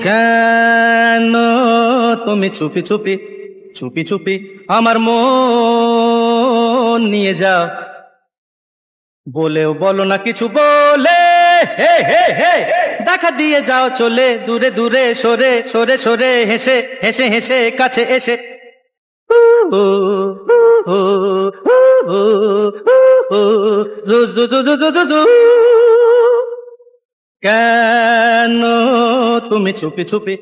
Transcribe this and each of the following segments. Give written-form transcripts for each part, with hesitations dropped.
কেন তুমি চুপি চুপি চুপি চুপি আমার মন নিয়ে যাও, বলেও বলো না কিছু বলে, হে হে হে দেখা দিয়ে যাও চলে দূরে দূরে সরে সরে সরে, হেসে হেসে হেসে কাছে এসে। কেন তুমি চুপি চুপি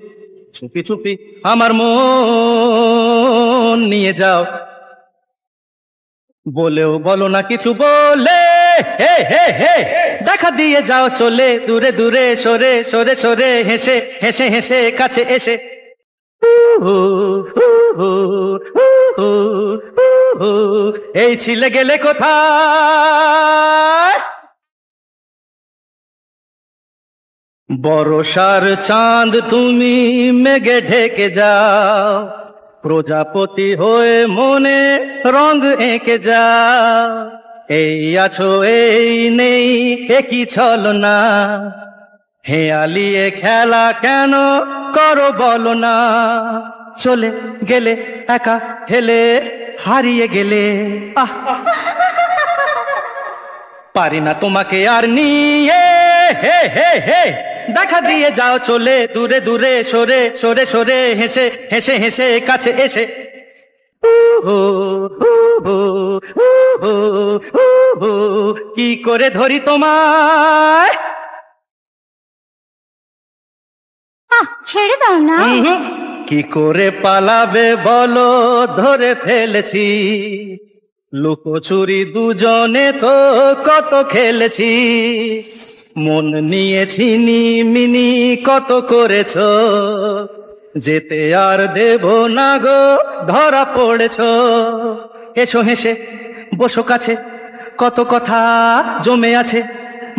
চুপি চুপি আমার মন নিয়ে যাও, বলেও বলো না কিছু বলে, হে হে হে দেখা দিয়ে যাও চলে দূরে দূরে সরে সরে সরে, হেসে হেসে হেসে কাছে এসে। এই ছিলে গেলে কোথায়, বর্ষার চাঁদ তুমি মেঘে ঢেকে যাও, প্রজাপতি হয়ে মনে রং এঁকে যাও। এই আছো এই নেই একই ছলনা, হেয়ালিয়ে খেলা কেন করো বলো না, চলে গেলে একা হেলে হারিয়ে গেলে। আহ পারি না তোমাকে আর নিয়ে, হে হে হে দেখা দিয়ে যাও চলে দূরে দূরে সরে সরে সরে, হেসে হেসে হেসে কাছে এসে। কি করে ধরি তোমায়, ছেড়ে দাও না। কি করে পালাবে বলো, ধরে ফেলেছি, লুকোচুরি দুজনে তো কত খেলেছি, মন নিয়েছি মিনি কত করেছ, যেতে আর দেব না গো ধরা পড়েছ। এসো হেসে বসো কাছে, কত কথা জমে আছে,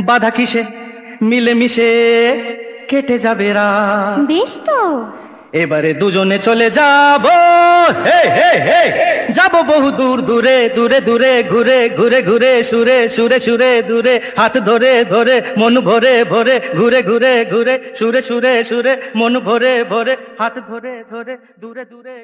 বাধা কিসে মিলে মিশে কেটে যাবে রাত। বেশ তো এবারে দুজনে চলে যাব, হে হে হে যাব বহু দূর দূরে দূরে দূরে, ঘুরে ঘুরে ঘুরে সুরে সুরে সুরে দূরে, হাত ধরে ধরে মন ভরে ভরে, ঘুরে ঘুরে ঘুরে সুরে সুরে সুরে মন ভরে ভরে, হাত ধরে ধরে দূরে দূরে।